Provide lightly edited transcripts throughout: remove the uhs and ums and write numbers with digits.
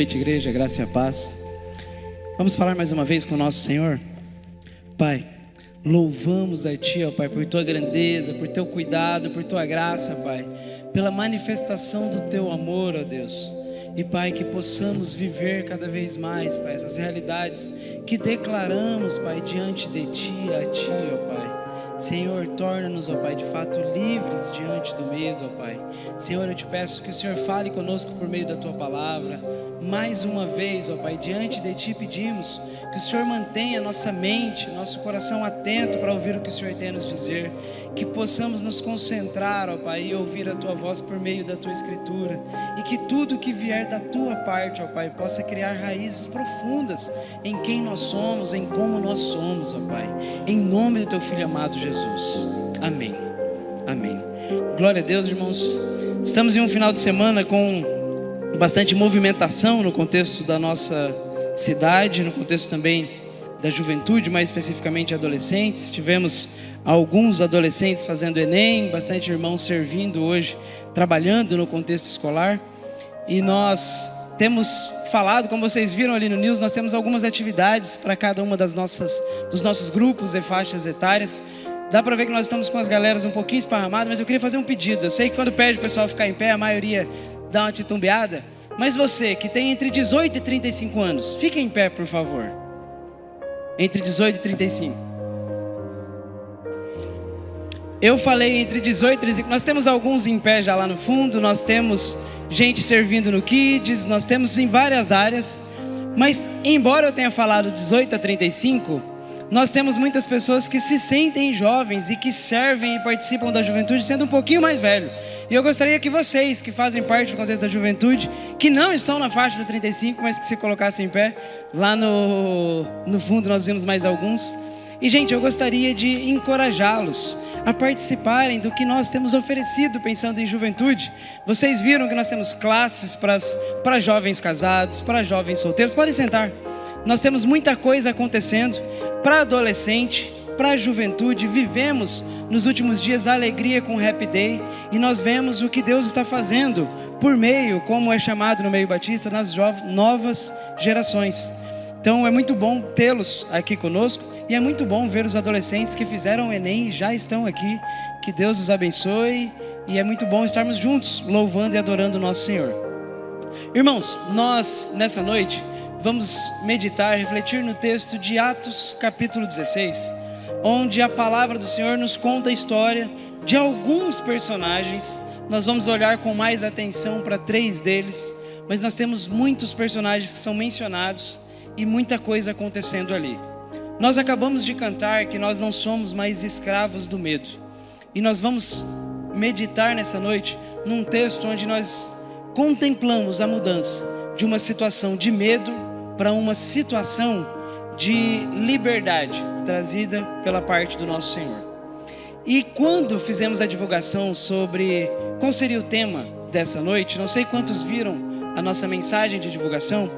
noite, igreja, graça e a paz. Vamos falar mais uma vez com o nosso Senhor. Pai, louvamos a Ti, ó Pai, por Tua grandeza, por Teu cuidado, por Tua graça, Pai, pela manifestação do Teu amor, ó Deus. E Pai, que possamos viver cada vez mais, Pai, essas realidades que declaramos, Pai, diante de Ti, a Ti, ó Pai. Senhor, torna-nos, ó Pai, de fato livres diante do medo, ó Pai. Senhor, eu te peço que o Senhor fale conosco por meio da Tua palavra. Mais uma vez, ó Pai, diante de Ti pedimos que o Senhor mantenha nossa mente, nosso coração atento para ouvir o que o Senhor tem a nos dizer. Que possamos nos concentrar, ó Pai, e ouvir a Tua voz por meio da Tua Escritura. E que tudo que vier da Tua parte, ó Pai, possa criar raízes profundas em quem nós somos, em como nós somos, ó Pai. Em nome do Teu Filho amado Jesus. Amém. Amém. Glória a Deus, irmãos. Estamos em um final de semana com bastante movimentação no contexto da nossa cidade, no contexto também da juventude, mais especificamente adolescentes. Tivemos alguns adolescentes fazendo Enem, bastante irmãos servindo hoje, trabalhando no contexto escolar. E nós temos falado, como vocês viram ali no News, nós temos algumas atividades para cada uma dos nossos grupos e faixas etárias. Dá para ver que nós estamos com as galeras um pouquinho esparramadas, mas eu queria fazer um pedido. Eu sei que quando pede o pessoal ficar em pé, a maioria dá uma titubeada. Mas você que tem entre 18 e 35 anos, fique em pé, por favor. Entre 18 e 35. Eu falei entre 18 e 35. Nós temos alguns em pé já lá no fundo. Nós temos gente servindo no Kids. Nós temos em várias áreas. Mas embora eu tenha falado 18 a 35... nós temos muitas pessoas que se sentem jovens e que servem e participam da juventude sendo um pouquinho mais velho. E eu gostaria que vocês, que fazem parte do contexto da juventude, que não estão na faixa do 35, mas que se colocassem em pé, lá no fundo nós vimos mais alguns. E gente, eu gostaria de encorajá-los a participarem do que nós temos oferecido pensando em juventude. Vocês viram que nós temos classes para jovens casados, para jovens solteiros. Podem sentar. Nós temos muita coisa acontecendo para adolescente, para a juventude. Vivemos nos últimos dias a alegria com o Happy Day, e nós vemos o que Deus está fazendo por meio, como é chamado no meio batista, nas novas gerações. Então é muito bom tê-los aqui conosco, e é muito bom ver os adolescentes que fizeram o Enem e já estão aqui. Que Deus os abençoe, e é muito bom estarmos juntos louvando e adorando o nosso Senhor. Irmãos, nós nessa noite vamos meditar, refletir no texto de Atos capítulo 16, onde a palavra do Senhor nos conta a história de alguns personagens. Nós vamos olhar com mais atenção para 3 deles, mas nós temos muitos personagens que são mencionados e muita coisa acontecendo ali. Nós acabamos de cantar que nós não somos mais escravos do medo, e nós vamos meditar nessa noite num texto onde nós contemplamos a mudança de uma situação de medo para uma situação de liberdade trazida pela parte do nosso Senhor. E quando fizemos a divulgação sobre qual seria o tema dessa noite, não sei quantos viram a nossa mensagem de divulgação,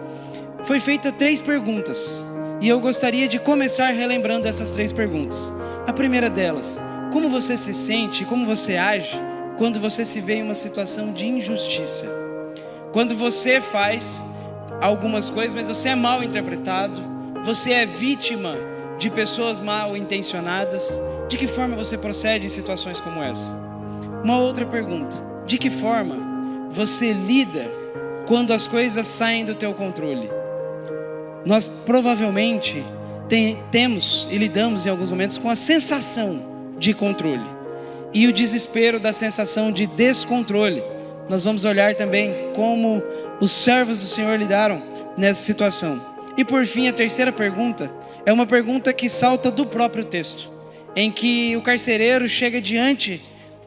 foi feita 3 perguntas, e eu gostaria de começar relembrando essas 3 perguntas. A primeira delas: como você se sente, como você age quando você se vê em uma situação de injustiça? Quando você faz algumas coisas, mas você é mal interpretado, você é vítima de pessoas mal intencionadas, de que forma você procede em situações como essa? Uma outra pergunta: de que forma você lida quando as coisas saem do teu controle? Nós provavelmente temos e lidamos em alguns momentos com a sensação de controle e o desespero da sensação de descontrole. Nós vamos olhar também como os servos do Senhor lidaram nessa situação. E por fim, a terceira pergunta é uma pergunta que salta do próprio texto, em que o carcereiro chega diante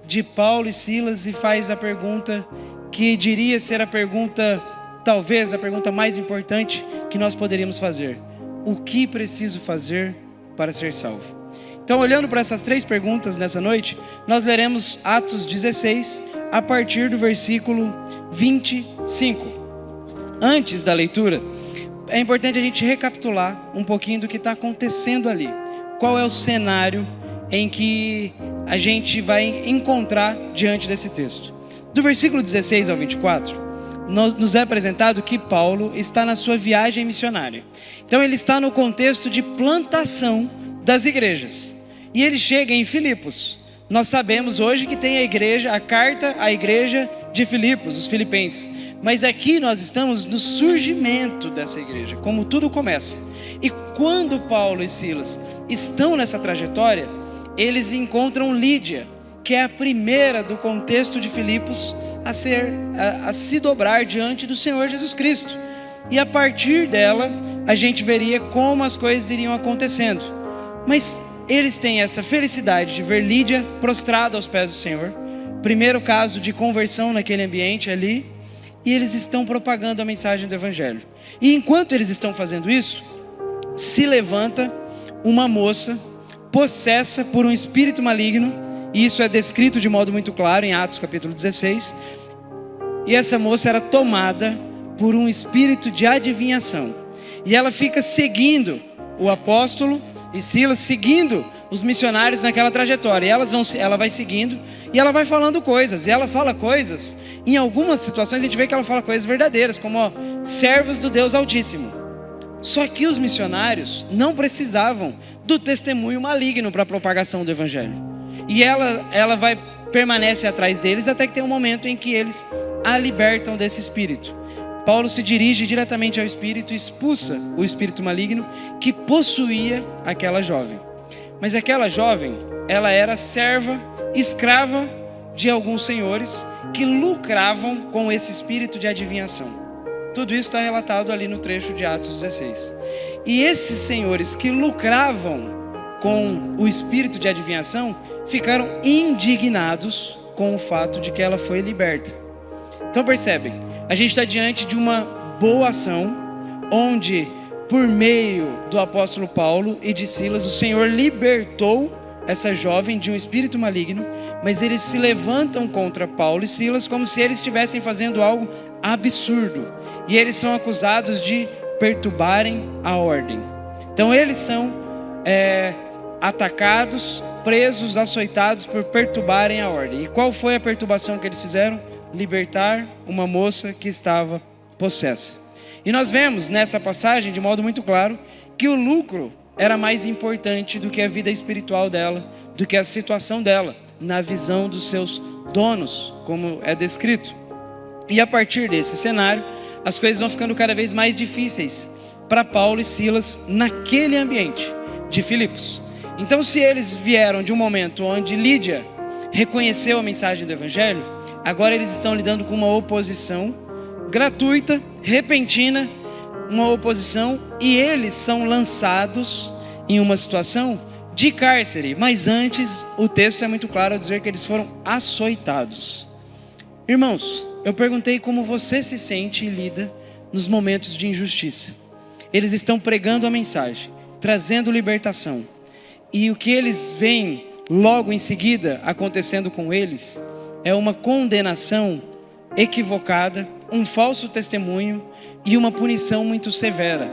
de Paulo e Silas e faz a pergunta que diria ser a pergunta, talvez a pergunta mais importante que nós poderíamos fazer: o que preciso fazer para ser salvo? Então, olhando para essas 3 perguntas nessa noite, nós leremos Atos 16 a partir do versículo 25. Antes da leitura, é importante a gente recapitular um pouquinho do que está acontecendo ali. Qual é o cenário em que a gente vai encontrar diante desse texto? Do versículo 16 ao 24, nos é apresentado que Paulo está na sua viagem missionária. Então ele está no contexto de plantação das igrejas. E ele chega em Filipos. Nós sabemos hoje que tem a carta à igreja de Filipos, os filipenses. Mas aqui nós estamos no surgimento dessa igreja, como tudo começa. E quando Paulo e Silas estão nessa trajetória, eles encontram Lídia, que é a primeira do contexto de Filipos a se dobrar diante do Senhor Jesus Cristo. E a partir dela, a gente veria como as coisas iriam acontecendo. Mas eles têm essa felicidade de ver Lídia prostrada aos pés do Senhor. Primeiro caso de conversão naquele ambiente ali. E eles estão propagando a mensagem do Evangelho. E enquanto eles estão fazendo isso, se levanta uma moça possessa por um espírito maligno. E isso é descrito de modo muito claro em Atos capítulo 16. E essa moça era tomada por um espírito de adivinhação. E ela fica seguindo o apóstolo e Silas, seguindo os missionários naquela trajetória. E ela vai seguindo e ela vai falando coisas. E ela fala coisas, em algumas situações a gente vê que ela fala coisas verdadeiras, como servos do Deus Altíssimo. Só que os missionários não precisavam do testemunho maligno para a propagação do Evangelho. E ela permanece atrás deles até que tem um momento em que eles a libertam desse espírito. Paulo se dirige diretamente ao espírito e expulsa o espírito maligno que possuía aquela jovem. Mas aquela jovem, ela era serva, escrava de alguns senhores que lucravam com esse espírito de adivinhação. Tudo isso está relatado ali no trecho de Atos 16. E esses senhores que lucravam com o espírito de adivinhação ficaram indignados com o fato de que ela foi liberta. Então percebem, a gente está diante de uma boa ação, onde por meio do apóstolo Paulo e de Silas, o Senhor libertou essa jovem de um espírito maligno, mas eles se levantam contra Paulo e Silas como se eles estivessem fazendo algo absurdo. E eles são acusados de perturbarem a ordem. Então eles são atacados, presos, açoitados por perturbarem a ordem. E qual foi a perturbação que eles fizeram? Libertar uma moça que estava possessa. E nós vemos nessa passagem, de modo muito claro, que o lucro era mais importante do que a vida espiritual dela, do que a situação dela, na visão dos seus donos, como é descrito. E a partir desse cenário, as coisas vão ficando cada vez mais difíceis para Paulo e Silas naquele ambiente de Filipos. Então, se eles vieram de um momento onde Lídia reconheceu a mensagem do Evangelho, agora eles estão lidando com uma oposição gratuita, repentina, uma oposição, e eles são lançados em uma situação de cárcere. Mas antes, o texto é muito claro ao dizer que eles foram açoitados. Irmãos, eu perguntei como você se sente e lida nos momentos de injustiça. Eles estão pregando a mensagem, trazendo libertação, e o que eles veem logo em seguida acontecendo com eles é uma condenação equivocada, um falso testemunho e uma punição muito severa,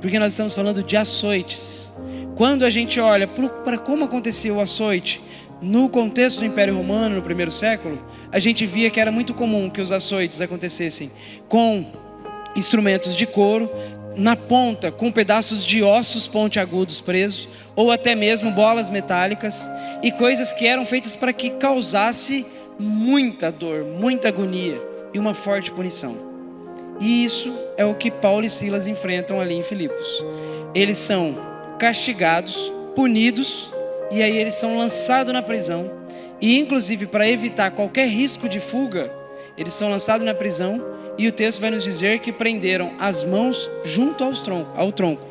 porque nós estamos falando de açoites. Quando a gente olha para como acontecia o açoite no contexto do Império Romano no primeiro século, a gente via que era muito comum que os açoites acontecessem com instrumentos de couro, na ponta com pedaços de ossos pontiagudos presos, ou até mesmo bolas metálicas, e coisas que eram feitas para que causasse muita dor, muita agonia e uma forte punição. E isso é o que Paulo e Silas enfrentam ali em Filipos. Eles são castigados, punidos, e aí eles são lançados na prisão. E inclusive para evitar qualquer risco de fuga, eles são lançados na prisão. E o texto vai nos dizer que prenderam as mãos junto ao tronco,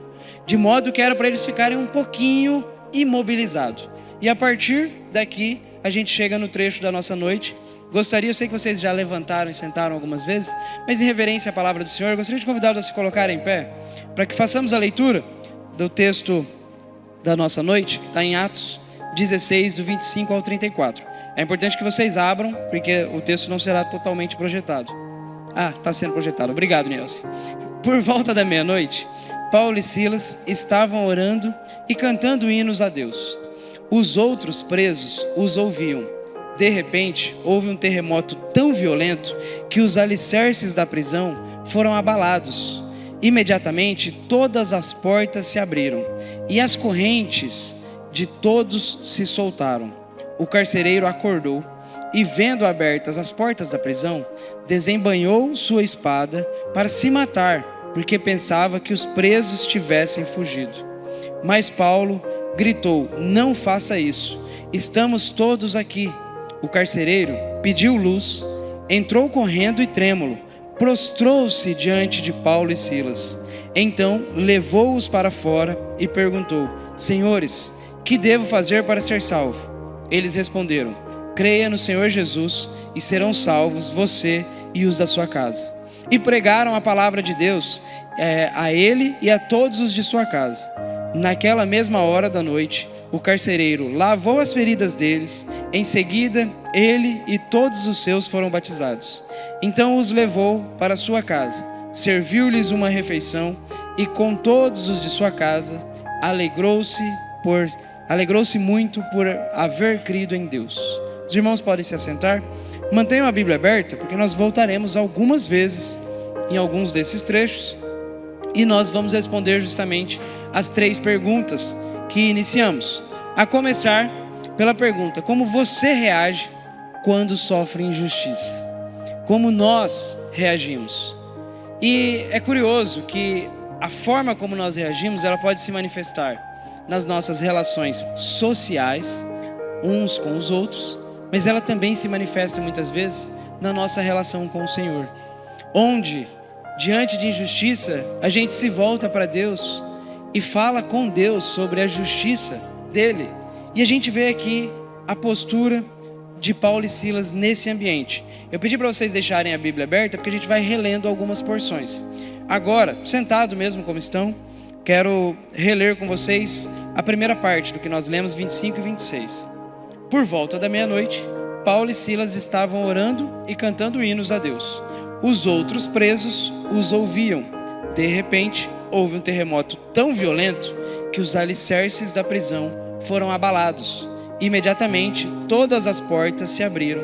de modo que era para eles ficarem um pouquinho imobilizados. E a partir daqui a gente chega no trecho da nossa noite. Eu sei que vocês já levantaram e sentaram algumas vezes, mas em reverência à palavra do Senhor, eu gostaria de convidá-los a se colocarem em pé, para que façamos a leitura do texto da nossa noite, que está em Atos 16, do 25 ao 34. É importante que vocês abram, porque o texto não será totalmente projetado. Está sendo projetado. Obrigado, Nelson. Por volta da meia-noite, Paulo e Silas estavam orando e cantando hinos a Deus. Os outros presos os ouviam. De repente, houve um terremoto tão violento que os alicerces da prisão foram abalados. Imediatamente, todas as portas se abriram e as correntes de todos se soltaram. O carcereiro acordou e, vendo abertas as portas da prisão, desembainhou sua espada para se matar, porque pensava que os presos tivessem fugido. Mas Paulo gritou: não faça isso, estamos todos aqui. O carcereiro pediu luz, entrou correndo e trêmulo, prostrou-se diante de Paulo e Silas. Então levou-os para fora e perguntou: senhores, que devo fazer para ser salvo? Eles responderam: creia no Senhor Jesus e serão salvos você e os da sua casa. E pregaram a palavra de Deus a ele e a todos os de sua casa. Naquela mesma hora da noite, o carcereiro lavou as feridas deles. Em seguida, ele e todos os seus foram batizados. Então os levou para sua casa, serviu-lhes uma refeição e com todos os de sua casa alegrou-se muito por haver crido em Deus. Os irmãos podem se assentar. Mantenham a Bíblia aberta, porque nós voltaremos algumas vezes em alguns desses trechos e nós vamos responder justamente as 3 perguntas que iniciamos. A começar pela pergunta: como você reage quando sofre injustiça? Como nós reagimos? E é curioso que a forma como nós reagimos, ela pode se manifestar nas nossas relações sociais, uns com os outros, mas ela também se manifesta muitas vezes na nossa relação com o Senhor, onde, diante de injustiça, a gente se volta para Deus e fala com Deus sobre a justiça dele. E a gente vê aqui a postura de Paulo e Silas nesse ambiente. Eu pedi para vocês deixarem a Bíblia aberta, porque a gente vai relendo algumas porções. Agora, sentado mesmo como estão, quero reler com vocês a primeira parte do que nós lemos, 25 e 26. Por volta da meia-noite, Paulo e Silas estavam orando e cantando hinos a Deus. Os outros presos os ouviam. De repente, houve um terremoto tão violento que os alicerces da prisão foram abalados. Imediatamente, todas as portas se abriram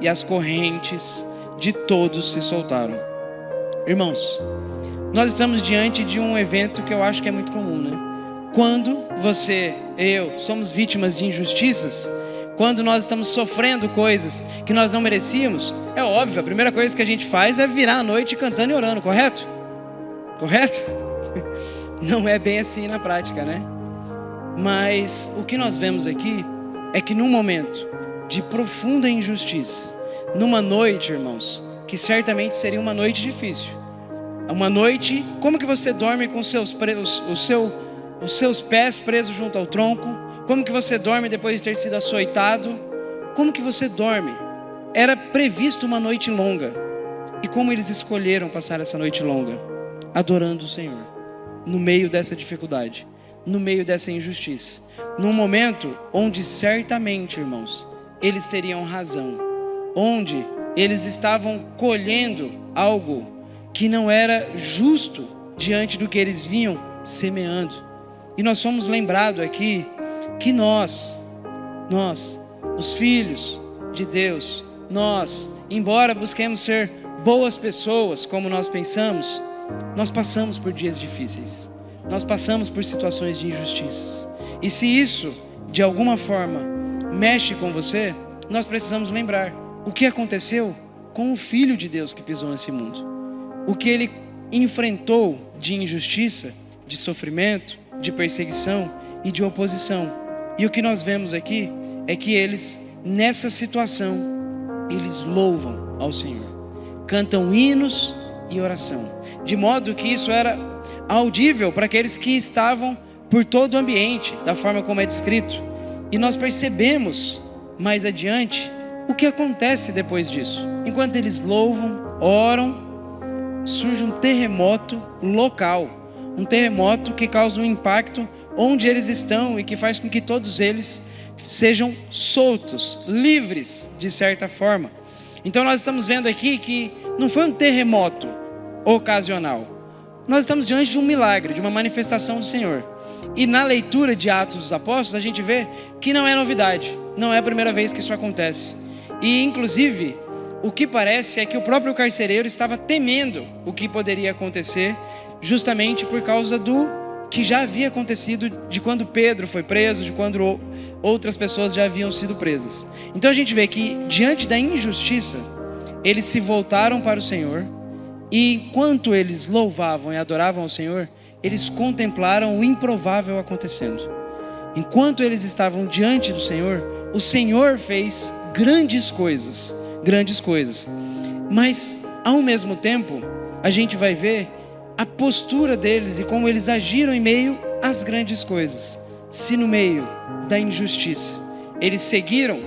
e as correntes de todos se soltaram. Irmãos, nós estamos diante de um evento que eu acho que é muito comum, né? Quando você, eu, somos vítimas de injustiças, quando nós estamos sofrendo coisas que nós não merecíamos, é óbvio, a primeira coisa que a gente faz é virar a noite cantando e orando, correto? Correto? Não é bem assim na prática, né? Mas o que nós vemos aqui é que num momento de profunda injustiça, numa noite, irmãos, que certamente seria uma noite difícil, uma noite, como que você dorme com os seus pés presos junto ao tronco? Como que você dorme depois de ter sido açoitado? Como que você dorme? Era previsto uma noite longa. E como eles escolheram passar essa noite longa? Adorando o Senhor, no meio dessa dificuldade, no meio dessa injustiça, num momento onde certamente, irmãos, eles teriam razão, onde eles estavam colhendo algo que não era justo diante do que eles vinham semeando. E nós somos lembrados aqui que nós, os filhos de Deus, nós, embora busquemos ser boas pessoas como nós pensamos, nós passamos por dias difíceis, nós passamos por situações de injustiças. E se isso, de alguma forma, mexe com você, nós precisamos lembrar o que aconteceu com o Filho de Deus que pisou nesse mundo. O que ele enfrentou de injustiça, de sofrimento, de perseguição e de oposição. E o que nós vemos aqui é que eles, nessa situação, eles louvam ao Senhor, cantam hinos e oração, de modo que isso era audível para aqueles que estavam por todo o ambiente, da forma como é descrito. E nós percebemos mais adiante o que acontece depois disso. Enquanto eles louvam, oram, surge um terremoto local, um terremoto que causa um impacto onde eles estão e que faz com que todos eles sejam soltos, livres de certa forma. Então nós estamos vendo aqui que não foi um terremoto ocasional. Nós estamos diante de um milagre, de uma manifestação do Senhor. E na leitura de Atos dos Apóstolos a gente vê que não é novidade, não é a primeira vez que isso acontece. E inclusive, o que parece é que o próprio carcereiro estava temendo o que poderia acontecer, justamente por causa do que já havia acontecido de quando Pedro foi preso, de quando outras pessoas já haviam sido presas. Então a gente vê que diante da injustiça, eles se voltaram para o Senhor, e enquanto eles louvavam e adoravam ao Senhor, eles contemplaram o improvável acontecendo. Enquanto eles estavam diante do Senhor, o Senhor fez grandes coisas. Mas ao mesmo tempo, a gente vai ver a postura deles e como eles agiram em meio às grandes coisas. Se no meio da injustiça eles seguiram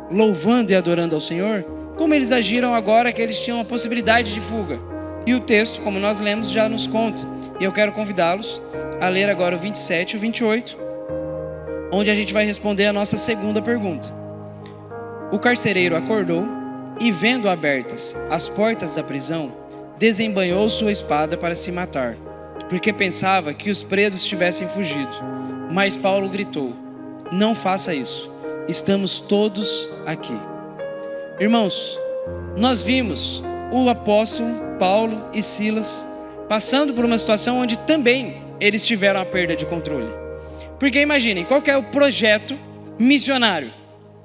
louvando e adorando ao Senhor, como eles agiram agora que eles tinham a possibilidade de fuga. E o texto, como nós lemos, já nos conta. E eu quero convidá-los a ler agora o 27 e o 28, onde a gente vai responder a nossa segunda pergunta. O carcereiro acordou e, vendo abertas as portas da prisão, desembainhou sua espada para se matar, porque pensava que os presos tivessem fugido. Mas Paulo gritou: não faça isso, estamos todos aqui. Irmãos, nós vimos o apóstolo Paulo e Silas passando por uma situação onde também eles tiveram a perda de controle. Porque imaginem, qual que é o projeto missionário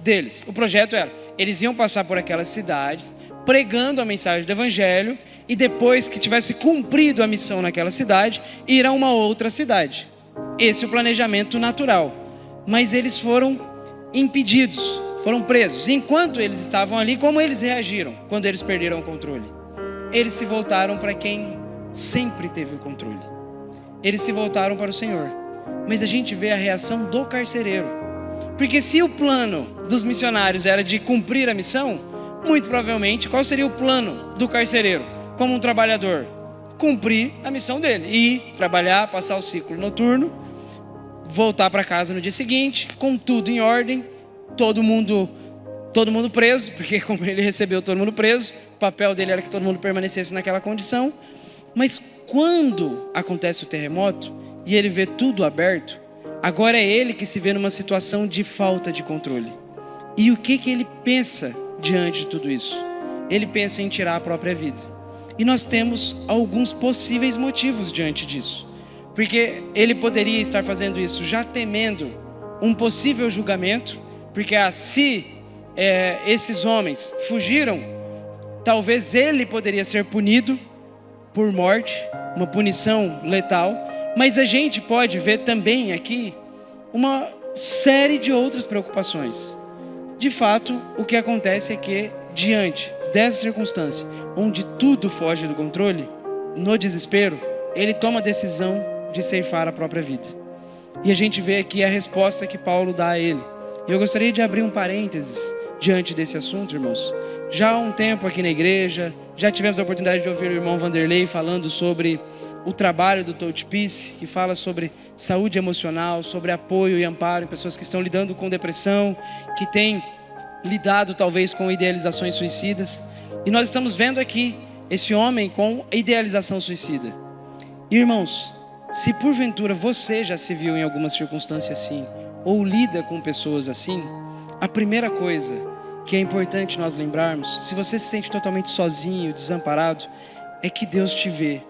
deles? O projeto era, eles iam passar por aquelas cidades, pregando a mensagem do evangelho, e depois que tivesse cumprido a missão naquela cidade, ir a uma outra cidade. Esse é o planejamento natural. Mas eles foram impedidos, foram presos. Enquanto eles estavam ali, como eles reagiram quando eles perderam o controle? Eles se voltaram para quem sempre teve o controle. Eles se voltaram para o Senhor. Mas a gente vê a reação do carcereiro. Porque se o plano dos missionários era de cumprir a missão, muito provavelmente, qual seria o plano do carcereiro? Como um trabalhador, cumprir a missão dele, ir trabalhar, passar o ciclo noturno, voltar para casa no dia seguinte, com tudo em ordem, todo mundo preso, porque como ele recebeu todo mundo preso, o papel dele era que todo mundo permanecesse naquela condição. Mas quando acontece o terremoto e ele vê tudo aberto, agora é ele que se vê numa situação de falta de controle. E o que ele pensa diante de tudo isso? Ele pensa em tirar a própria vida. E nós temos alguns possíveis motivos diante disso. Porque ele poderia estar fazendo isso já temendo um possível julgamento, porque se esses homens fugiram, talvez ele poderia ser punido por morte, uma punição letal. Mas a gente pode ver também aqui uma série de outras preocupações. De fato, o que acontece é que, diante dessa circunstância, onde tudo foge do controle, no desespero, ele toma a decisão de ceifar a própria vida. E a gente vê aqui a resposta que Paulo dá a ele. E eu gostaria de abrir um parênteses diante desse assunto, irmãos. Já há um tempo aqui na igreja, já tivemos a oportunidade de ouvir o irmão Vanderlei falando sobre o trabalho do Touch Peace, que fala sobre saúde emocional, sobre apoio e amparo em pessoas que estão lidando com depressão, que têm lidado talvez com idealizações suicidas. E nós estamos vendo aqui esse homem com idealização suicida. E, irmãos, se porventura você já se viu em alguma circunstância assim, ou lida com pessoas assim, a primeira coisa que é importante nós lembrarmos, se você se sente totalmente sozinho, desamparado, é que Deus te vê,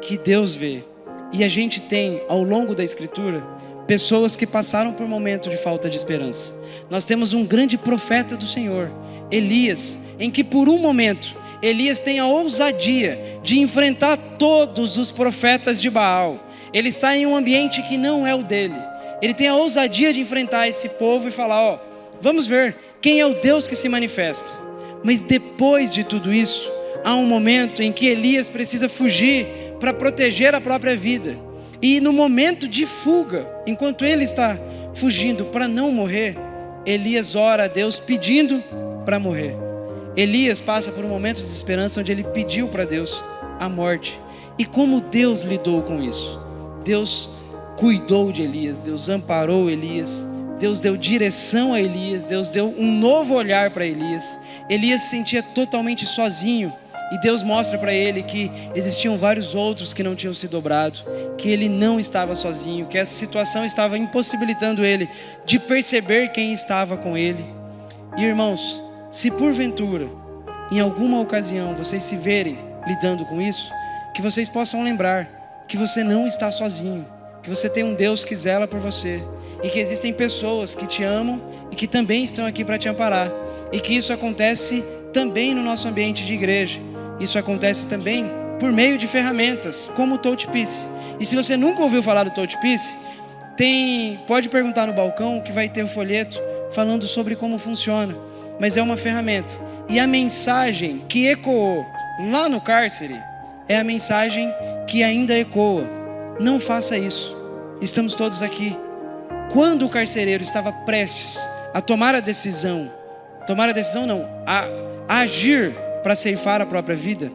que Deus vê. E a gente tem, ao longo da Escritura, pessoas que passaram por um momento de falta de esperança. Nós temos um grande profeta do Senhor, Elias, em que por um momento, Elias tem a ousadia de enfrentar todos os profetas de Baal. Ele está em um ambiente que não é o dele. Ele tem a ousadia de enfrentar esse povo e falar, vamos ver quem é o Deus que se manifesta. Mas depois de tudo isso, há um momento em que Elias precisa fugir para proteger a própria vida. E no momento de fuga, enquanto ele está fugindo para não morrer, Elias ora a Deus pedindo para morrer. Elias passa por um momento de desesperança onde ele pediu para Deus a morte. E como Deus lidou com isso? Deus cuidou de Elias, Deus amparou Elias, Deus deu direção a Elias, Deus deu um novo olhar para Elias. Elias se sentia totalmente sozinho. E Deus mostra para ele que existiam vários outros que não tinham se dobrado, que ele não estava sozinho, que essa situação estava impossibilitando ele de perceber quem estava com ele. E irmãos, se porventura, em alguma ocasião, vocês se verem lidando com isso, que vocês possam lembrar que você não está sozinho, que você tem um Deus que zela por você, e que existem pessoas que te amam e que também estão aqui para te amparar, e que isso acontece também no nosso ambiente de igreja. Isso acontece também por meio de ferramentas como o Touch Peace. E se você nunca ouviu falar do Touch Peace, pode perguntar no balcão que vai ter um folheto falando sobre como funciona. Mas é uma ferramenta. E a mensagem que ecoou lá no cárcere é a mensagem que ainda ecoa. Não faça isso. Estamos todos aqui. Quando o carcereiro estava prestes a tomar a decisão não, a agir para ceifar a própria vida,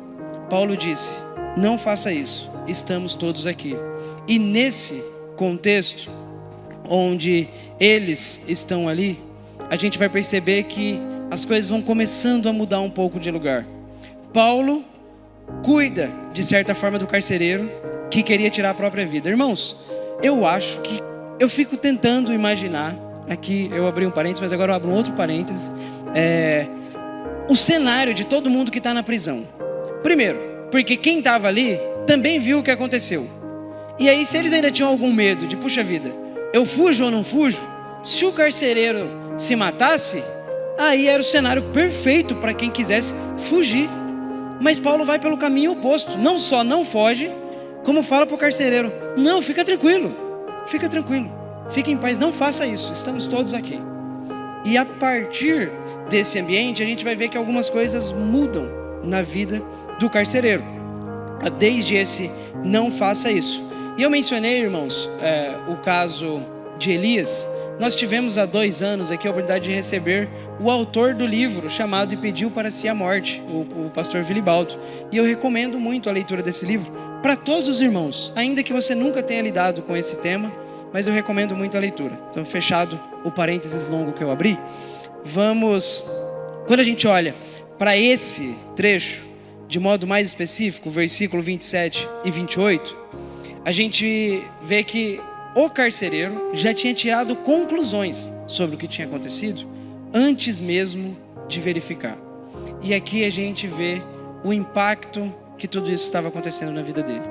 Paulo disse: não faça isso, estamos todos aqui. E nesse contexto, onde eles estão ali, a gente vai perceber que as coisas vão começando a mudar um pouco de lugar. Paulo cuida, de certa forma, do carcereiro que queria tirar a própria vida. Irmãos, eu fico tentando imaginar, aqui eu abri um parênteses, mas agora eu abro um outro parênteses, o cenário de todo mundo que está na prisão. Primeiro, porque quem estava ali também viu o que aconteceu. E aí, se eles ainda tinham algum medo de, puxa vida, eu fujo ou não fujo? Se o carcereiro se matasse, aí era o cenário perfeito para quem quisesse fugir. Mas Paulo vai pelo caminho oposto. Não só não foge, como fala para o carcereiro: não, fica tranquilo, fique em paz, não faça isso, estamos todos aqui. E a partir desse ambiente, a gente vai ver que algumas coisas mudam na vida do carcereiro, desde esse não faça isso. E eu mencionei, irmãos, o caso de Elias. Nós tivemos há 2 anos aqui a oportunidade de receber o autor do livro chamado E Pediu para Si a Morte, o pastor Vilibaldo. E eu recomendo muito a leitura desse livro para todos os irmãos, ainda que você nunca tenha lidado com esse tema, mas eu recomendo muito a leitura. Então, fechado o parênteses longo que eu abri, quando a gente olha para esse trecho, de modo mais específico, versículo 27 e 28, a gente vê que o carcereiro já tinha tirado conclusões sobre o que tinha acontecido antes mesmo de verificar. E aqui a gente vê o impacto que tudo isso estava acontecendo na vida dele.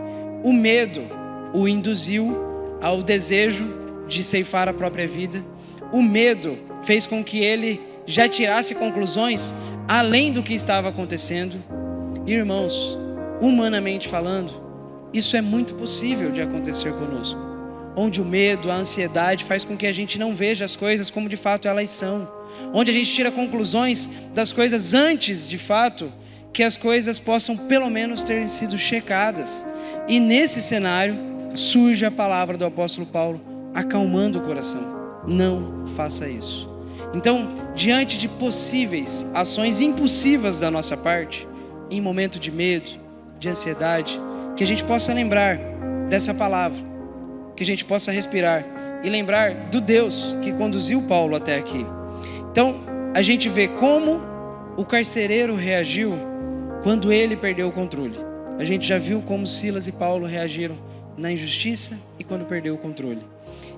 O medo o induziu ao desejo de ceifar a própria vida. O medo fez com que ele já tirasse conclusões além do que estava acontecendo. Irmãos, humanamente falando, isso é muito possível de acontecer conosco, onde o medo, a ansiedade faz com que a gente não veja as coisas como de fato elas são, onde a gente tira conclusões das coisas antes de fato que as coisas possam pelo menos ter sido checadas. E nesse cenário surge a palavra do apóstolo Paulo acalmando o coração: não faça isso. Então, diante de possíveis ações impulsivas da nossa parte, em momento de medo, de ansiedade, que a gente possa lembrar dessa palavra, que a gente possa respirar e lembrar do Deus que conduziu Paulo até aqui. Então, a gente vê como o carcereiro reagiu quando ele perdeu o controle. A gente já viu como Silas e Paulo reagiram na injustiça e quando perdeu o controle.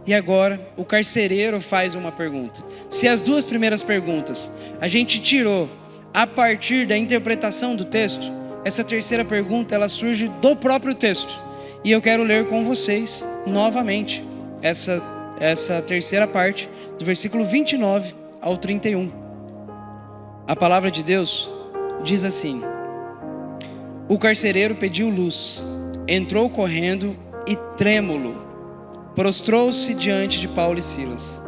E agora, o carcereiro faz uma pergunta. Se as 2 primeiras perguntas a gente tirou a partir da interpretação do texto, essa terceira pergunta ela surge do próprio texto. E eu quero ler com vocês novamente essa terceira parte, do versículo 29 ao 31. A palavra de Deus diz assim: o carcereiro pediu luz, entrou correndo e trêmulo, prostrou-se diante de Paulo e Silas.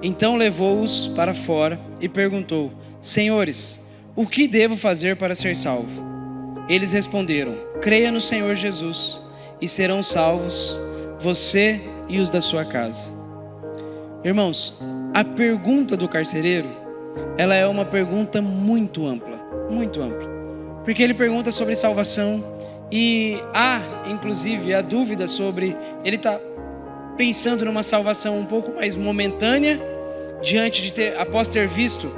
Então levou-os para fora e perguntou: senhores, o que devo fazer para ser salvo? Eles responderam: creia no Senhor Jesus e serão salvos você e os da sua casa. Irmãos, a pergunta do carcereiro, ela é uma pergunta muito ampla, porque ele pergunta sobre salvação e há, inclusive, a dúvida sobre ele está pensando numa salvação um pouco mais momentânea, após ter visto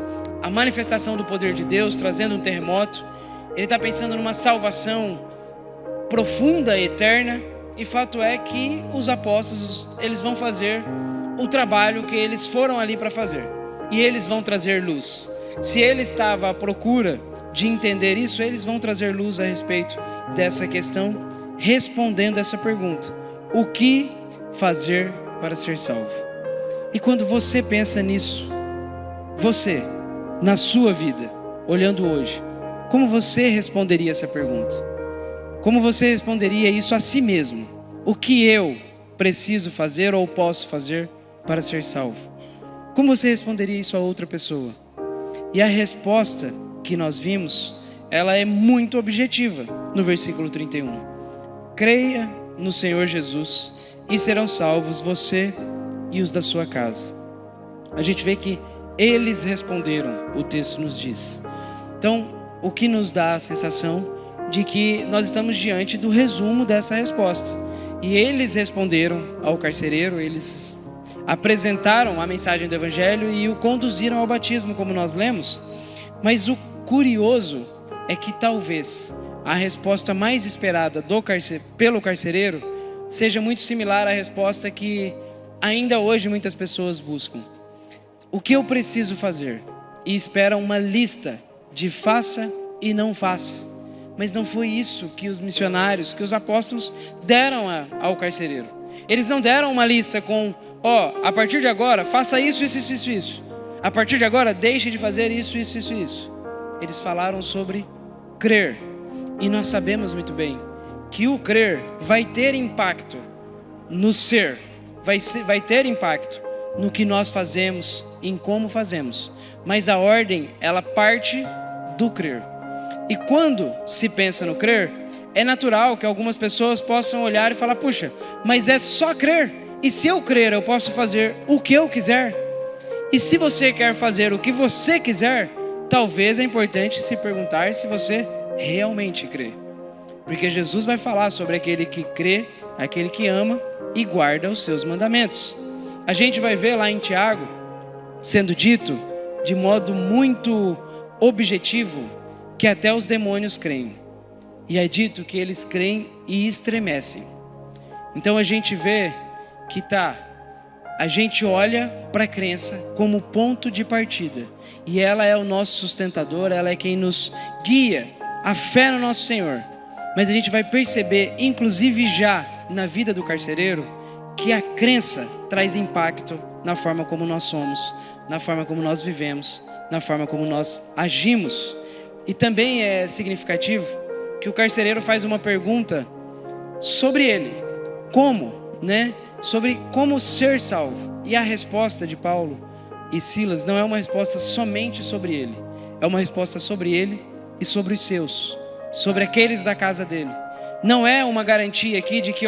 a manifestação do poder de Deus trazendo um terremoto. Ele está pensando numa salvação profunda, eterna, e fato é que os apóstolos, eles vão fazer o trabalho que eles foram ali para fazer, e eles vão trazer luz. Se ele estava à procura de entender isso, eles vão trazer luz a respeito dessa questão, respondendo essa pergunta: o que fazer para ser salvo? E quando você pensa nisso, você, na sua vida, olhando hoje, como você responderia essa pergunta? Como você responderia isso a si mesmo? O que eu preciso fazer ou posso fazer para ser salvo? Como você responderia isso a outra pessoa? E a resposta que nós vimos, ela é muito objetiva no versículo 31. Creia no Senhor Jesus e serão salvos você e os da sua casa. A gente vê que eles responderam, o texto nos diz. Então, o que nos dá a sensação de que nós estamos diante do resumo dessa resposta. E eles responderam ao carcereiro, eles apresentaram a mensagem do Evangelho e o conduziram ao batismo, como nós lemos. Mas o curioso é que talvez a resposta mais esperada pelo carcereiro seja muito similar à resposta que ainda hoje muitas pessoas buscam. O que eu preciso fazer? E esperam uma lista de faça e não faça. Mas não foi isso que os missionários, que os apóstolos deram ao carcereiro. Eles não deram uma lista com: a partir de agora faça isso, isso, isso, isso, isso. A partir de agora deixe de fazer isso, isso, isso, isso. Eles falaram sobre crer. E nós sabemos muito bem que o crer vai ter impacto no ser, vai ter impacto no que nós fazemos, em como fazemos. Mas a ordem, ela parte do crer. E quando se pensa no crer, é natural que algumas pessoas possam olhar e falar: puxa, mas é só crer. E se eu crer, eu posso fazer o que eu quiser. E se você quer fazer o que você quiser, talvez é importante se perguntar se você realmente crê. Porque Jesus vai falar sobre aquele que crê, aquele que ama e guarda os seus mandamentos. A gente vai ver lá em Tiago, sendo dito de modo muito objetivo, que até os demônios creem. E é dito que eles creem e estremecem. Então a gente vê que a gente olha para a crença como ponto de partida. E ela é o nosso sustentador, ela é quem nos guia a fé no nosso Senhor. Mas a gente vai perceber, inclusive já na vida do carcereiro, que a crença traz impacto na forma como nós somos, na forma como nós vivemos, na forma como nós agimos. E também é significativo que o carcereiro faz uma pergunta sobre ele, sobre como ser salvo. E a resposta de Paulo e Silas não é uma resposta somente sobre ele, é uma resposta sobre ele e sobre os seus, sobre aqueles da casa dele. Não é uma garantia aqui de que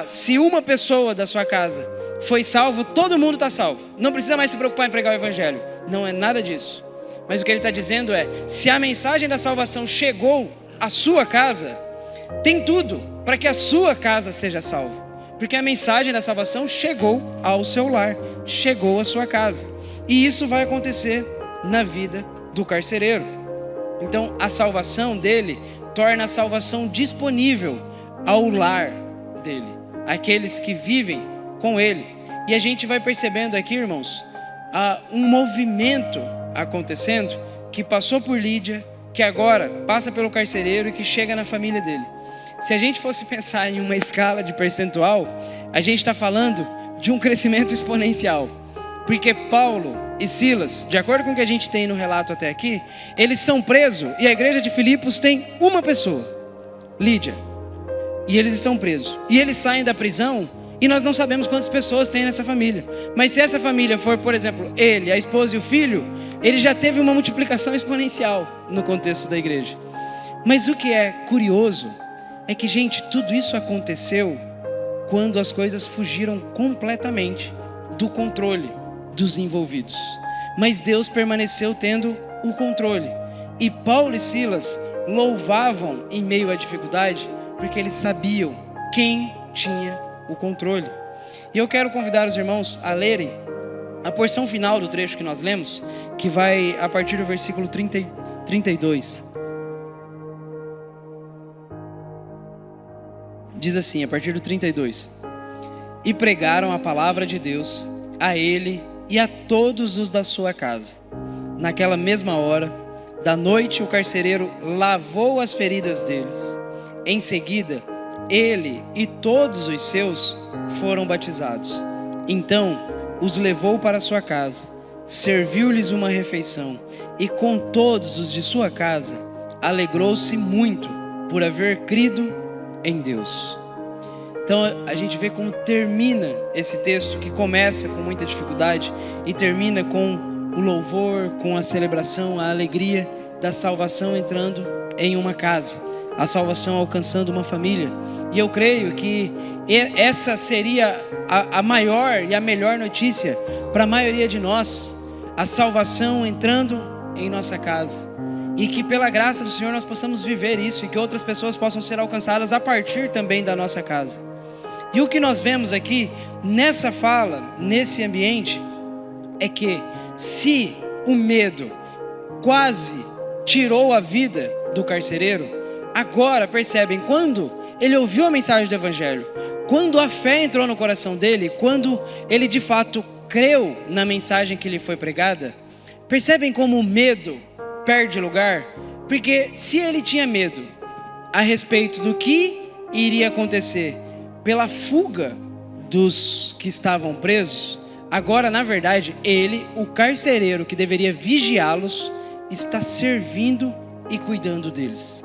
se uma pessoa da sua casa foi salvo, todo mundo está salvo, não precisa mais se preocupar em pregar o Evangelho. Não é nada disso. Mas o que ele está dizendo é: se a mensagem da salvação chegou à sua casa, tem tudo para que a sua casa seja salva. Porque a mensagem da salvação chegou ao seu lar, chegou à sua casa. E isso vai acontecer na vida do carcereiro. Então a salvação dele torna a salvação disponível ao lar dele, aqueles que vivem com ele. E a gente vai percebendo aqui, irmãos, um movimento acontecendo, que passou por Lídia, que agora passa pelo carcereiro e que chega na família dele. Se a gente fosse pensar em uma escala de percentual, a gente está falando de um crescimento exponencial. Porque Paulo e Silas, de acordo com o que a gente tem no relato até aqui, eles são presos e a igreja de Filipos tem uma pessoa, Lídia. E eles estão presos. E eles saem da prisão e nós não sabemos quantas pessoas tem nessa família. Mas se essa família for, por exemplo, ele, a esposa e o filho, ele já teve uma multiplicação exponencial no contexto da igreja. Mas o que é curioso é que, gente, tudo isso aconteceu quando as coisas fugiram completamente do controle dos envolvidos. Mas Deus permaneceu tendo o controle. E Paulo e Silas louvavam em meio à dificuldade, porque eles sabiam quem tinha o controle. E eu quero convidar os irmãos a lerem a porção final do trecho que nós lemos, que vai a partir do versículo 32. Diz assim, a partir do 32: E pregaram a palavra de Deus a ele e a todos os da sua casa. naquela mesma hora da noite, o carcereiro lavou as feridas deles. Em seguida, ele e todos os seus foram batizados. Então, os levou para sua casa, serviu-lhes uma refeição, e com todos os de sua casa, alegrou-se muito por haver crido em Deus. Então a gente vê como termina esse texto, que começa com muita dificuldade e termina com o louvor, com a celebração, a alegria da salvação entrando em uma casa, a salvação alcançando uma família. E eu creio que essa seria a maior e a melhor notícia para a maioria de nós, a salvação entrando em nossa casa. E que pela graça do Senhor nós possamos viver isso, e que outras pessoas possam ser alcançadas a partir também da nossa casa. E o que nós vemos aqui, nessa fala, nesse ambiente, é que se o medo quase tirou a vida do carcereiro, agora percebem, quando ele ouviu a mensagem do Evangelho, quando a fé entrou no coração dele, quando ele de fato creu na mensagem que lhe foi pregada, percebem como o medo perde lugar? Porque se ele tinha medo a respeito do que iria acontecer pela fuga dos que estavam presos, agora na verdade ele, o carcereiro que deveria vigiá-los, está servindo e cuidando deles.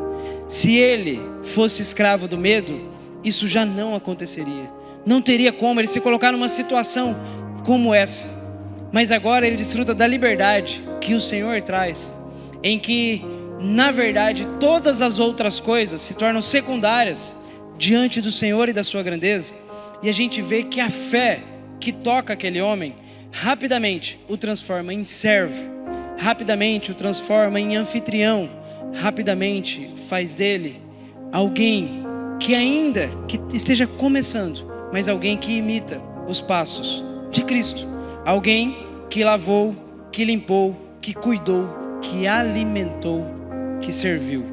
Se ele fosse escravo do medo, isso já não aconteceria. Não teria como ele se colocar numa situação como essa. Mas agora ele desfruta da liberdade que o Senhor traz, em que, na verdade, todas as outras coisas se tornam secundárias diante do Senhor e da sua grandeza. E a gente vê que a fé que toca aquele homem, rapidamente o transforma em servo, rapidamente o transforma em anfitrião, rapidamente faz dele alguém que ainda que esteja começando, mas alguém que imita os passos de Cristo, alguém que lavou, que limpou, que cuidou, que alimentou, que serviu.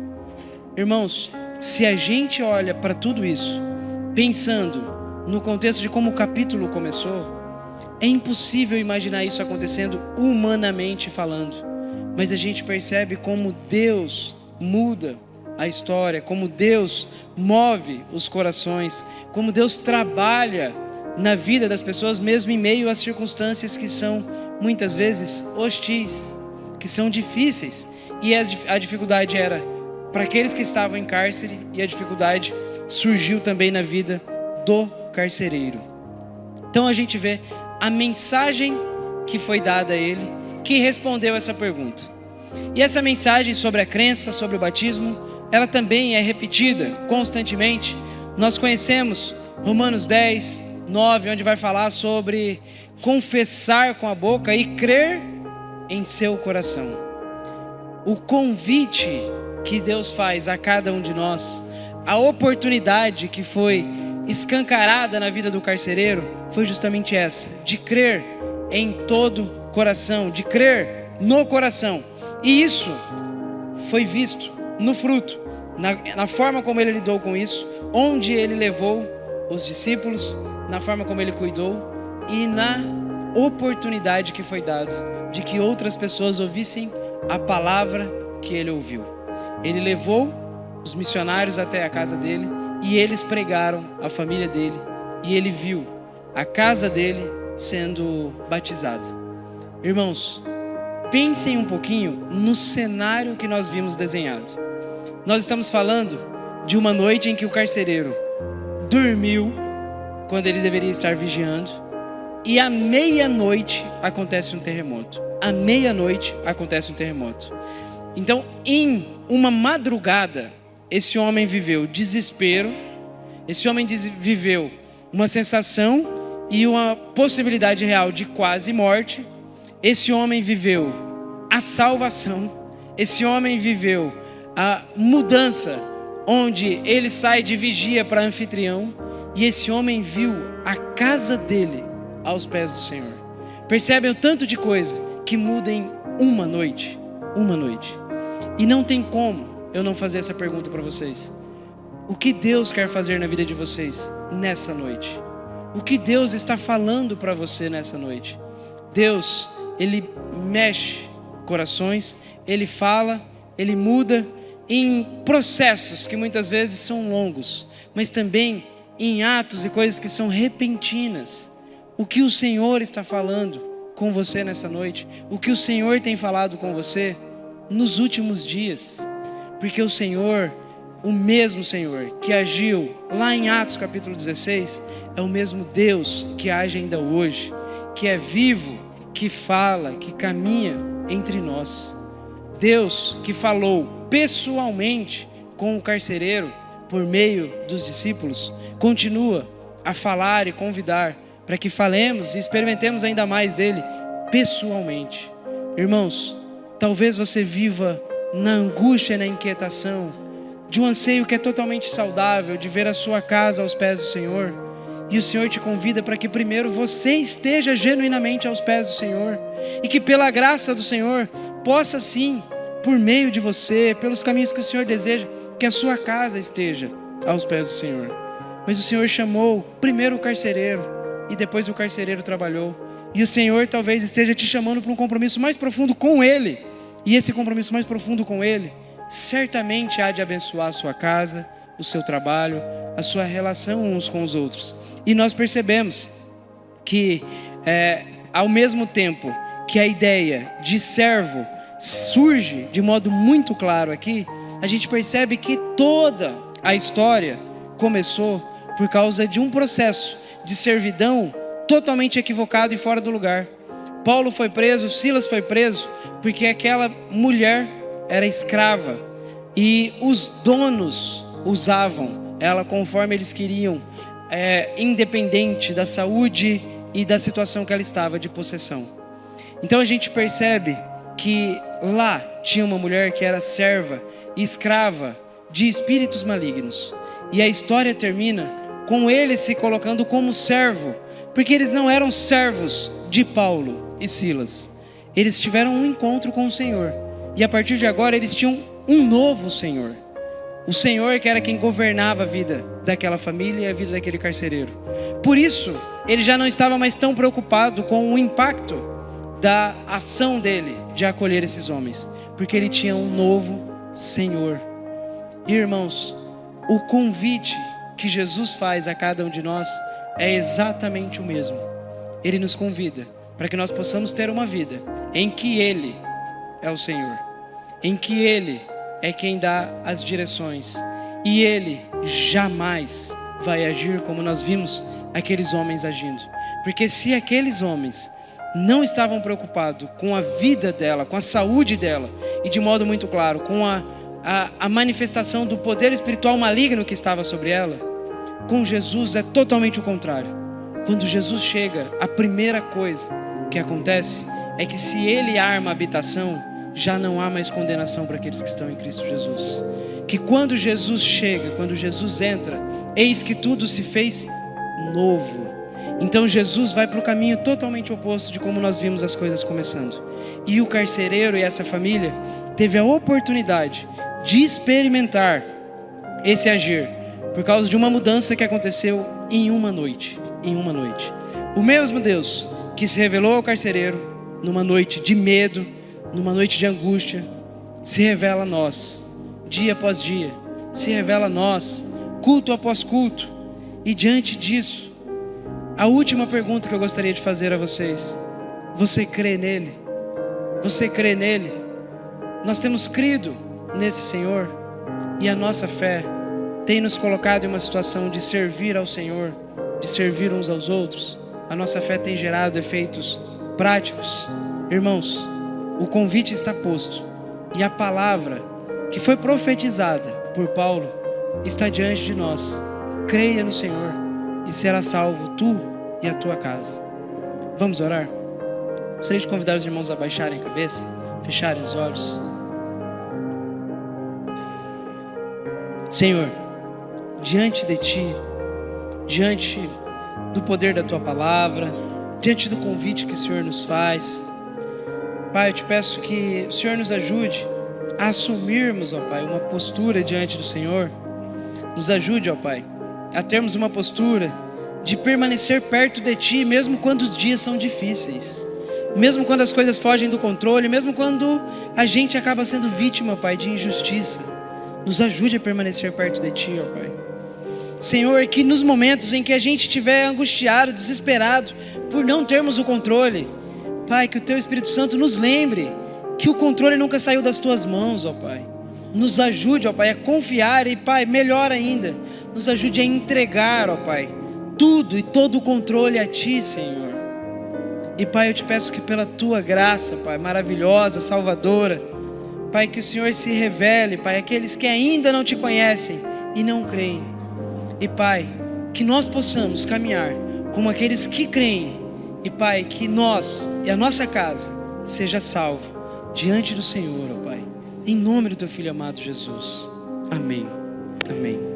Irmãos, se a gente olha para tudo isso, pensando no contexto de como o capítulo começou, é impossível imaginar isso acontecendo humanamente falando. Mas a gente percebe como Deus muda a história, como Deus move os corações, como Deus trabalha na vida das pessoas, mesmo em meio às circunstâncias que são muitas vezes hostis, que são difíceis. E a dificuldade era para aqueles que estavam em cárcere, e a dificuldade surgiu também na vida do carcereiro. Então a gente vê a mensagem que foi dada a ele, que respondeu essa pergunta. E essa mensagem sobre a crença, sobre o batismo, ela também é repetida constantemente. Nós conhecemos Romanos 10, 9, onde vai falar sobre confessar com a boca e crer em seu coração. O convite que Deus faz a cada um de nós, a oportunidade que foi escancarada na vida do carcereiro, foi justamente essa, de crer em todo coração, de crer no coração. E isso foi visto no fruto, na forma como ele lidou com isso, onde ele levou os discípulos, na forma como ele cuidou e na oportunidade que foi dada de que outras pessoas ouvissem a palavra que ele ouviu. Ele levou os missionários até a casa dele e eles pregaram a família dele, e ele viu a casa dele sendo batizada. Irmãos, pensem um pouquinho no cenário que nós vimos desenhado. Nós estamos falando de uma noite em que o carcereiro dormiu quando ele deveria estar vigiando, e à meia-noite acontece um terremoto. À meia-noite acontece um terremoto. Então, em uma madrugada, esse homem viveu desespero, esse homem viveu uma sensação e uma possibilidade real de quase morte. Esse homem viveu a salvação, esse homem viveu a mudança, onde ele sai de vigia para anfitrião, e esse homem viu a casa dele aos pés do Senhor. Percebem o tanto de coisa que muda em uma noite? Uma noite. E não tem como eu não fazer essa pergunta para vocês. O que Deus quer fazer na vida de vocês nessa noite? O que Deus está falando para você nessa noite? Deus, Ele mexe corações, Ele fala, Ele muda em processos que muitas vezes são longos, mas também em atos e coisas que são repentinas. O que o Senhor está falando com você nessa noite? O que o Senhor tem falado com você nos últimos dias? Porque o Senhor, o mesmo Senhor que agiu lá em Atos capítulo 16, é o mesmo Deus que age ainda hoje, que é vivo, que fala, que caminha entre nós. Deus que falou pessoalmente com o carcereiro por meio dos discípulos, continua a falar e convidar para que falemos e experimentemos ainda mais dele pessoalmente. Irmãos, talvez você viva na angústia e na inquietação de um anseio que é totalmente saudável, de ver a sua casa aos pés do Senhor, e o Senhor te convida para que primeiro você esteja genuinamente aos pés do Senhor, e que pela graça do Senhor possa sim, por meio de você, pelos caminhos que o Senhor deseja, que a sua casa esteja aos pés do Senhor. Mas o Senhor chamou primeiro o carcereiro, e depois o carcereiro trabalhou, e o Senhor talvez esteja te chamando para um compromisso mais profundo com Ele, e esse compromisso mais profundo com Ele certamente há de abençoar a sua casa, o seu trabalho, a sua relação uns com os outros. E nós percebemos que ao mesmo tempo que a ideia de servo surge de modo muito claro aqui, a gente percebe que toda a história começou por causa de um processo de servidão totalmente equivocado e fora do lugar. Paulo foi preso, Silas foi preso, porque aquela mulher era escrava e os donos usavam ela conforme eles queriam, independente da saúde e da situação que ela estava de possessão. Então a gente percebe que lá tinha uma mulher que era serva e escrava de espíritos malignos, e a história termina com ele se colocando como servo, porque eles não eram servos de Paulo e Silas, eles tiveram um encontro com o Senhor, e a partir de agora eles tinham um novo Senhor, o Senhor que era quem governava a vida daquela família e a vida daquele carcereiro. Por isso ele já não estava mais tão preocupado com o impacto da ação dele de acolher esses homens, porque ele tinha um novo Senhor. E, irmãos, o convite que Jesus faz a cada um de nós é exatamente o mesmo. Ele nos convida para que nós possamos ter uma vida em que Ele é o Senhor, em que Ele é quem dá as direções, e Ele jamais vai agir como nós vimos aqueles homens agindo, porque se aqueles homens não estavam preocupados com a vida dela, com a saúde dela, e de modo muito claro, com a manifestação do poder espiritual maligno que estava sobre ela, com Jesus é totalmente o contrário. Quando Jesus chega, a primeira coisa que acontece é que se Ele arma a habitação, já não há mais condenação para aqueles que estão em Cristo Jesus. Que quando Jesus chega, quando Jesus entra, eis que tudo se fez novo. Então Jesus vai para o caminho totalmente oposto de como nós vimos as coisas começando. E o carcereiro e essa família teve a oportunidade de experimentar esse agir, por causa de uma mudança que aconteceu em uma noite. Em uma noite. O mesmo Deus que se revelou ao carcereiro numa noite de medo, numa noite de angústia, se revela a nós, dia após dia, se revela a nós, culto após culto. E diante disso, a última pergunta que eu gostaria de fazer a vocês: você crê nele? Você crê nele? Nós temos crido nesse Senhor, e a nossa fé tem nos colocado em uma situação de servir ao Senhor, de servir uns aos outros. A nossa fé tem gerado efeitos práticos. Irmãos, o convite está posto, e a palavra que foi profetizada por Paulo está diante de nós. Creia no Senhor e será salvo tu e a tua casa. Vamos orar? Gostaria de convidar os irmãos a baixarem a cabeça, fecharem os olhos. Senhor, diante de Ti, diante do poder da Tua palavra, diante do convite que o Senhor nos faz, Pai, eu Te peço que o Senhor nos ajude a assumirmos, ó Pai, uma postura diante do Senhor. Nos ajude, ó Pai, a termos uma postura de permanecer perto de Ti, mesmo quando os dias são difíceis, mesmo quando as coisas fogem do controle, mesmo quando a gente acaba sendo vítima, Pai, de injustiça, nos ajude a permanecer perto de Ti, ó Pai. Senhor, que nos momentos em que a gente estiver angustiado, desesperado, por não termos o controle, Pai, que o Teu Espírito Santo nos lembre que o controle nunca saiu das Tuas mãos, ó Pai. Nos ajude, ó Pai, a confiar e, Pai, melhor ainda, nos ajude a entregar, ó Pai, tudo e todo o controle a Ti, Senhor. E, Pai, eu Te peço que pela Tua graça, Pai, maravilhosa, salvadora, Pai, que o Senhor se revele, Pai, àqueles que ainda não Te conhecem e não creem. E, Pai, que nós possamos caminhar como aqueles que creem. E, Pai, que nós e a nossa casa seja salvo diante do Senhor, ó Pai. Em nome do Teu Filho amado Jesus. Amém. Amém.